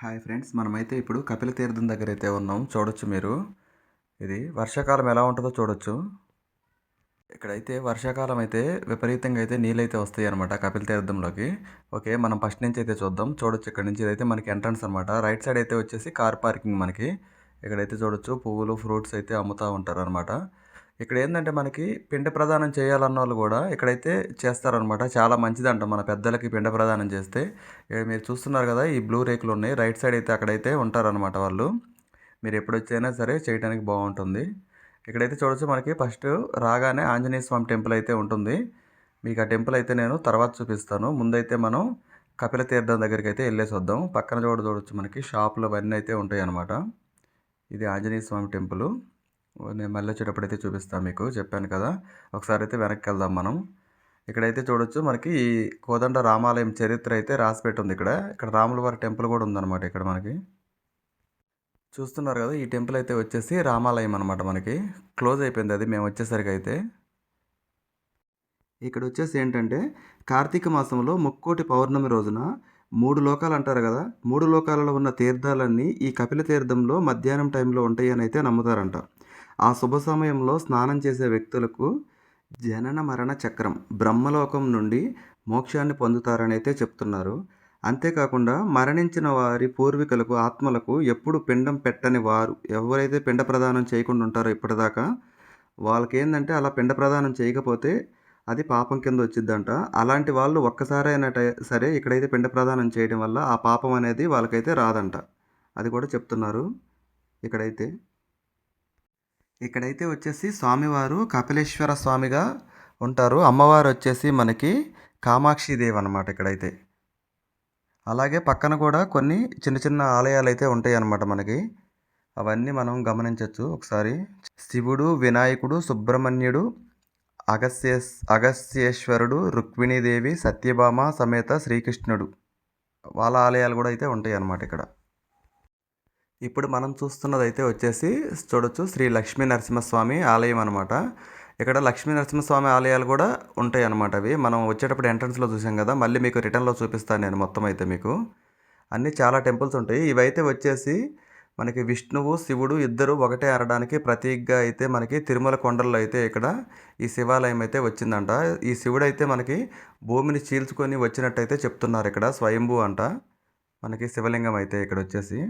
Hi friends, మనమైతే ఇప్పుడు కపిల తీర్థం దగ్గర అయితే ఉన్నాం. చూడొచ్చు మీరు. ఇది వర్షాకాలం ఎలా ఉంటుందో చూడొచ్చు. ఇక్కడైతే వర్షాకాలం అయితే విపరీతంగా అయితే నీళ్ళైతే వస్తాయి అనమాట కపిల తీర్థంలోకి. ఓకే, మనం ఫస్ట్ నుంచి అయితే చూద్దాం. చూడొచ్చు, ఇక్కడ నుంచి ఇదైతే మనకి ఎంట్రన్స్ అనమాట. రైట్ సైడ్ అయితే వచ్చేసి కార్ పార్కింగ్ మనకి. ఇక్కడైతే చూడొచ్చు పువ్వులు, ఫ్రూట్స్ అయితే అమ్ముతూ ఉంటారనమాట. ఇక్కడ ఏంటంటే మనకి పిండ ప్రదానం చేయాలన్న వాళ్ళు కూడా ఇక్కడైతే చేస్తారనమాట. చాలా మంచిదంట మన పెద్దలకి పిండ ప్రదానం చేస్తే. ఇక్కడ మీరు చూస్తున్నారు కదా, ఈ బ్లూ రేకులు ఉన్నాయి. రైట్ సైడ్ అయితే అక్కడైతే ఉంటారనమాట వాళ్ళు. మీరు ఎప్పుడు వచ్చైనా సరే చేయడానికి బాగుంటుంది. ఇక్కడైతే చూడొచ్చు, మనకి ఫస్ట్ రాగానే ఆంజనేయ స్వామి టెంపుల్ అయితే ఉంటుంది. మీకు ఆ టెంపుల్ అయితే నేను తర్వాత చూపిస్తాను. ముందైతే మనం కపిల తీర్థం దగ్గరికి అయితే వెళ్ళేసి వద్దాం. పక్కన చూడొచ్చు, మనకి షాపులు అవన్నీ అయితే ఉంటాయి అన్నమాట. ఇది ఆంజనేయ స్వామి టెంపుల్. నేను మళ్ళీ వచ్చేటప్పుడు అయితే చూపిస్తాను మీకు. చెప్పాను కదా, ఒకసారి అయితే వెనక్కి వెళ్దాం మనం. ఇక్కడైతే చూడొచ్చు, మనకి ఈ కోదండ రామాలయం చరిత్ర అయితే రాసి పెట్టుంది. ఇక్కడ రాముల వారి టెంపుల్ కూడా ఉందన్నమాట. ఇక్కడ మనకి చూస్తున్నారు కదా, ఈ టెంపుల్ అయితే వచ్చేసి రామాలయం అనమాట. మనకి క్లోజ్ అయిపోయింది అది మేము వచ్చేసరికి అయితే. ఇక్కడ వచ్చేసి ఏంటంటే, కార్తీక మాసంలో ముక్కోటి పౌర్ణమి రోజున 3 లోకాలు అంటారు కదా, 3 లోకాలలో ఉన్న తీర్థాలన్నీ ఈ కపిల తీర్థంలో మధ్యాహ్నం టైంలో ఉంటాయి అని అయితే నమ్ముతారంట. ఆ శుభ సమయంలో స్నానం చేసే వ్యక్తులకు జనన మరణ చక్రం, బ్రహ్మలోకం నుండి మోక్షాన్ని పొందుతారని అయితే చెప్తున్నారు. అంతేకాకుండా మరణించిన వారి పూర్వీకులకు, ఆత్మలకు ఎప్పుడు పిండం పెట్టని వారు ఎవరైతే పిండ ప్రదానం చేయకుండా ఉంటారో ఇప్పటిదాకా, వాళ్ళకి ఏంటంటే అలా పిండ ప్రదానం చేయకపోతే అది పాపం కింద వచ్చిద్దంట. అలాంటి వాళ్ళు ఒక్కసారైనా సరే ఇక్కడైతే పిండ ప్రదానం చేయడం వల్ల ఆ పాపం అనేది వాళ్ళకైతే రాదంట. అది కూడా చెప్తున్నారు ఇక్కడైతే. ఇక్కడైతే వచ్చేసి స్వామివారు కపిలేశ్వర స్వామిగా ఉంటారు. అమ్మవారు వచ్చేసి మనకి కామాక్షిదేవి అనమాట ఇక్కడైతే. అలాగే పక్కన కూడా కొన్ని చిన్న చిన్న ఆలయాలు అయితే ఉంటాయి అన్నమాట మనకి. అవన్నీ మనం గమనించవచ్చు ఒకసారి. శివుడు, వినాయకుడు, సుబ్రహ్మణ్యుడు, అగస్త్యేశ్వరుడు, రుక్మిణీదేవి, సత్యభామ సమేత శ్రీకృష్ణుడు, వాళ్ళ ఆలయాలు కూడా అయితే ఉంటాయి అన్నమాట ఇక్కడ. ఇప్పుడు మనం చూస్తున్నది అయితే వచ్చేసి చూడొచ్చు, శ్రీ లక్ష్మీ నరసింహస్వామి ఆలయం అనమాట. ఇక్కడ లక్ష్మీ నరసింహస్వామి ఆలయాలు కూడా ఉంటాయి అన్నమాట. అవి మనం వచ్చేటప్పుడు ఎంట్రన్స్లో చూసాం కదా, మళ్ళీ మీకు రిటర్న్లో చూపిస్తాను నేను మొత్తం అయితే మీకు. అన్నీ చాలా టెంపుల్స్ ఉంటాయి. ఇవైతే వచ్చేసి మనకి విష్ణువు, శివుడు ఇద్దరు ఒకటే అనడానికి ప్రతీకగా అయితే మనకి తిరుమల కొండల్లో అయితే ఇక్కడ ఈ శివాలయం అయితే వచ్చిందంట. ఈ శివుడు అయితే మనకి భూమిని చీల్చుకొని వచ్చినట్టయితే చెప్తున్నారు. ఇక్కడ స్వయంభూ అంట మనకి శివలింగం అయితే ఇక్కడ వచ్చేసి.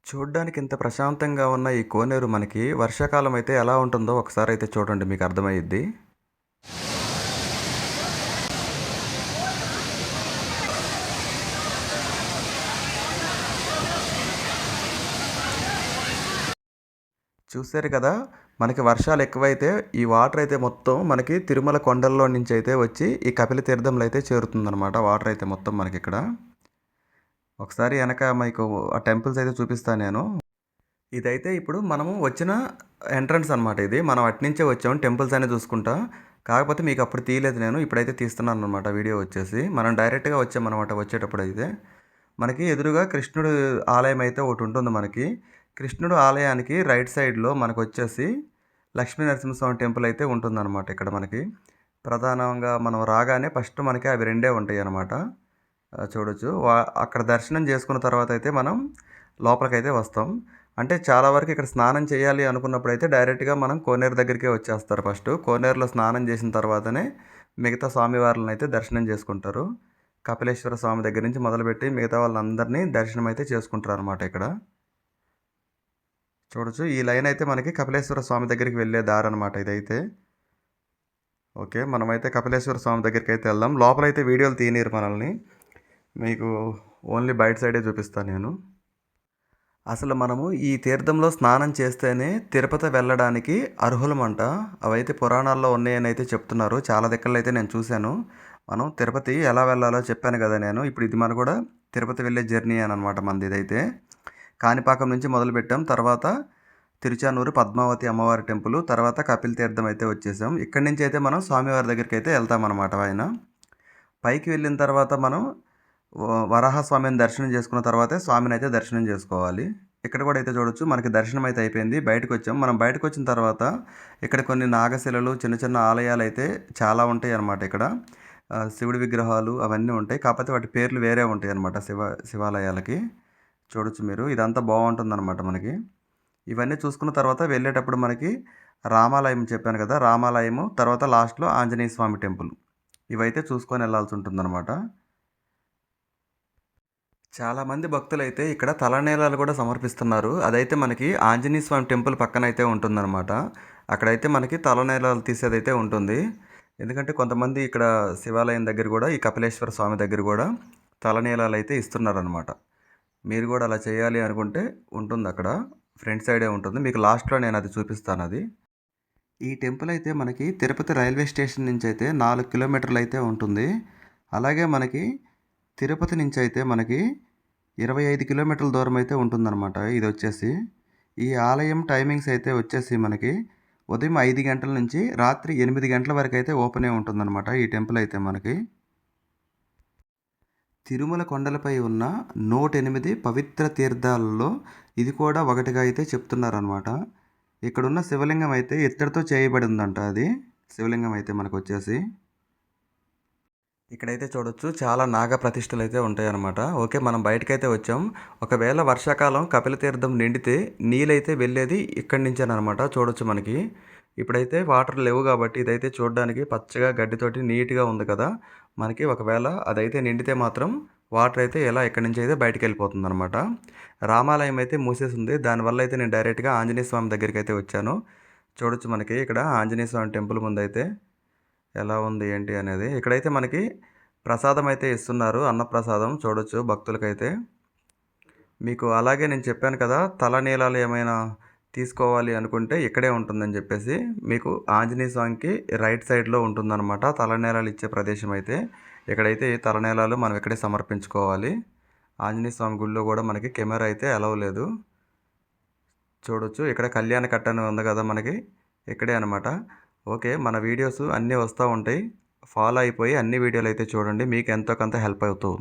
చూడ్డానికి ఇంత ప్రశాంతంగా ఉన్న ఈ కోనేరు మనకి వర్షాకాలం అయితే ఎలా ఉంటుందో ఒకసారి అయితే చూడండి, మీకు అర్థమయ్యిద్ది. చూశారు కదా, మనకి వర్షాలు ఎక్కువైతే ఈ వాటర్ అయితే మొత్తం మనకి తిరుమల కొండల్లో నుంచి అయితే వచ్చి ఈ కపిల తీర్థంలో అయితే చేరుతుందన్నమాట. వాటర్ అయితే మొత్తం మనకి ఇక్కడ. ఒకసారి వెనక మీకు ఆ టెంపుల్స్ అయితే చూపిస్తాను నేను. ఇదైతే ఇప్పుడు మనము వచ్చిన ఎంట్రన్స్ అనమాట. ఇది మనం అట్నుంచే వచ్చాము టెంపుల్స్ అనేది చూసుకుంటా. కాకపోతే మీకు అప్పుడు తీయలేదు నేను, ఇప్పుడైతే తీస్తున్నాను అనమాట వీడియో వచ్చేసి. మనం డైరెక్ట్గా వచ్చామన్నమాట. వచ్చేటప్పుడు అయితే మనకి ఎదురుగా కృష్ణుడు ఆలయం అయితే ఒకటి ఉంటుంది మనకి. కృష్ణుడు ఆలయానికి రైట్ సైడ్లో మనకు వచ్చేసి లక్ష్మీ నరసింహస్వామి టెంపుల్ అయితే ఉంటుందన్నమాట. ఇక్కడ మనకి ప్రధానంగా మనం రాగానే ఫస్ట్ మనకి అవి రెండే ఉంటాయి అన్నమాట. చూడొచ్చు. అక్కడ దర్శనం చేసుకున్న తర్వాత అయితే మనం లోపలికైతే వస్తాం. అంటే చాలా వరకు ఇక్కడ స్నానం చేయాలి అనుకున్నప్పుడు అయితే డైరెక్ట్గా మనం కోనేరు దగ్గరికే వచ్చేస్తారు. ఫస్ట్ కోనేరులో స్నానం చేసిన తర్వాతనే మిగతా స్వామివార్లను అయితే దర్శనం చేసుకుంటారు. కపిలేశ్వర స్వామి దగ్గర నుంచి మొదలుపెట్టి మిగతా వాళ్ళందరినీ దర్శనం అయితే చేసుకుంటారు అనమాట ఇక్కడ. చూడొచ్చు, ఈ లైన్ అయితే మనకి కపిలేశ్వర స్వామి దగ్గరికి వెళ్ళే దారి అనమాట ఇదైతే. ఓకే, మనమైతే కపిలేశ్వర స్వామి దగ్గరికి అయితే వెళ్దాం. లోపలైతే వీడియోలు తీయనీరు మనల్ని, మీకు ఓన్లీ బయట సైడే చూపిస్తాను నేను. అసలు మనము ఈ తీర్థంలో స్నానం చేస్తేనే తిరుపతి వెళ్ళడానికి అర్హులమంట. అవైతే పురాణాల్లో ఉన్నాయని అయితే చెప్తున్నారు. చాలా దగ్గరలో అయితే నేను చూశాను. మనం తిరుపతి ఎలా వెళ్ళాలో చెప్పాను కదా నేను. ఇప్పుడు ఇది మన కూడా తిరుపతి వెళ్ళే జర్నీ అని అనమాట మనది ఇదైతే. కాణిపాకం నుంచి మొదలుపెట్టాం. తర్వాత తిరుచానూరు పద్మావతి అమ్మవారి టెంపుల్, తర్వాత కపిల తీర్థం అయితే వచ్చేసాం. ఇక్కడి నుంచి అయితే మనం స్వామివారి దగ్గరికి అయితే వెళ్తామన్నమాట. ఆయన పైకి వెళ్ళిన తర్వాత మనం వరాహస్వామిని దర్శనం చేసుకున్న తర్వాతే స్వామిని అయితే దర్శనం చేసుకోవాలి. ఇక్కడ కూడా అయితే చూడొచ్చు, మనకి దర్శనం అయితే అయిపోయింది. బయటకు వచ్చాం. మనం బయటకు వచ్చిన తర్వాత ఇక్కడ కొన్ని నాగశిలలు, చిన్న చిన్న ఆలయాలు అయితే చాలా ఉంటాయి అన్నమాట ఇక్కడ. శివుడి విగ్రహాలు అవన్నీ ఉంటాయి. కాకపోతే వాటి పేర్లు వేరే ఉంటాయన్నమాట శివాలయాలకి. చూడొచ్చు మీరు. ఇదంతా బావుంటుందన్నమాట మనకి. ఇవన్నీ చూసుకున్న తర్వాత వెళ్ళేటప్పుడు మనకి రామాలయం చెప్పాను కదా! రామాలయము, తర్వాత లాస్ట్‌లో ఆంజనేయ స్వామి టెంపుల్. ఇవైతే చూసుకొని ఎళ్ళాల్సి ఉంటుందన్నమాట. చాలామంది భక్తులైతే ఇక్కడ తలనీలాలు కూడా సమర్పిస్తున్నారు. అదైతే మనకి ఆంజనేయ స్వామి టెంపుల్ పక్కనైతే ఉంటుందన్నమాట. అక్కడైతే మనకి తలనీలాలు తీసేదైతే ఉంటుంది. ఎందుకంటే కొంతమంది ఇక్కడ శివాలయం దగ్గర గూడా, ఈ కపిలేశ్వర స్వామి దగ్గర గూడా తలనీలాలైతే ఇస్తున్నారనమాట. మీరు గూడా అలా చేయాలి అనుకుంటే ఉంటుందక్కడ. ఫ్రంట్ సైడే ఉంటుంది. మీకు లాస్ట్‌లో నేనది చూపిస్తానది. ఈ టెంపుల్ అయితే మనకి తిరుపతి రైల్వే స్టేషన్ నుంచయితే 4 కిలోమీటర్లయితే ఉంటుంది. అలాగే మనకి తిరుపతి నుంచయితే మనకి 25 కిలోమీటర్ల దూరం అయితే ఉంటుందన్నమాట ఇదొచ్చేసి. ఈ ఆలయం టైమింగ్స్ అయితే వచ్చేసి మనకి ఉదయం 5 గంటల నుంచి రాత్రి 8 గంటల వరకైతే ఓపెనే ఉంటుందన్నమాట ఈ టెంపుల్ అయితే మనకి. తిరుమల కొండలపై ఉన్న 108 పవిత్ర తీర్థాలలో ఇది కూడా ఒకటిగా అయితే చెప్తున్నారనమాట. ఇక్కడున్న శివలింగం అయితే ఇత్తడితో చేయబడి ఉందంట అది. శివలింగం అయితే మనకొచ్చేసి. ఇక్కడైతే చూడొచ్చు చాలా నాగ ప్రతిష్టలైతే ఉంటాయన్నమాట. ఓకే. మనం బయటకైతే వచ్చాం. ఒకవేళ వర్షాకాలం కపిలతీర్థం నిండితే నీళ్ళైతే వెళ్ళేది ఇక్కడి నుంచేననమాట. చూడొచ్చు మనకి. ఇప్పుడైతే వాటర్ లేవు కాబట్టి ఇదైతే చూడడానికి పచ్చగా గడ్డితోటి నీట్‌గా ఉంది కదా! మనకి ఒకవేళ అదైతే నిండితే మాత్రం వాటర్ అయితే ఇలా ఇక్కడి నుంచి అయితే బయటికెళ్ళిపోతుందనమాట. రామాలయం అయితే మూసేసుంది. దానివల్ల అయితే నేను డైరెక్ట్‌గా ఆంజనేయ స్వామి దగ్గరికైతే వచ్చాను. చూడొచ్చు మనకి ఇక్కడ ఆంజనేయ స్వామి టెంపుల్ ముందైతే ఎలా ఉంది ఏంటి అనేది. ఇక్కడైతే మనకి ప్రసాదం అయితే ఇస్తున్నారు. అన్నప్రసాదం చూడొచ్చు భక్తులకైతే. మీకు అలాగే నేను చెప్పాను కదా! తలనీలాలు ఏమైనా తీసుకోవాలి అనుకుంటే ఇక్కడే ఉంటుందని చెప్పేసి. మీకు ఆంజనేయ స్వామికి రైట్ సైడ్‌లో ఉంటుందన్నమాట తలనీలాలు ఇచ్చే ప్రదేశం అయితే. ఇక్కడైతే ఈ తలనీలాలు మనం ఇక్కడే సమర్పించుకోవాలి. ఆంజనేయ స్వామి గుడిలో కూడా మనకి కెమెరా అయితే అలౌ లేదు. చూడొచ్చు ఇక్కడ కళ్యాణ కట్ట అని ఉంది కదా మనకి. ఇక్కడే అనమాట. ఓకే. మన వీడియోస్ అన్నీ వస్తా ఉంటాయి. ఫాలో అయిపోయి అన్ని వీడియోలైతే చూడండి. మీకు ఎంతో కొంత హెల్ప్ అవుతూ ఉంది.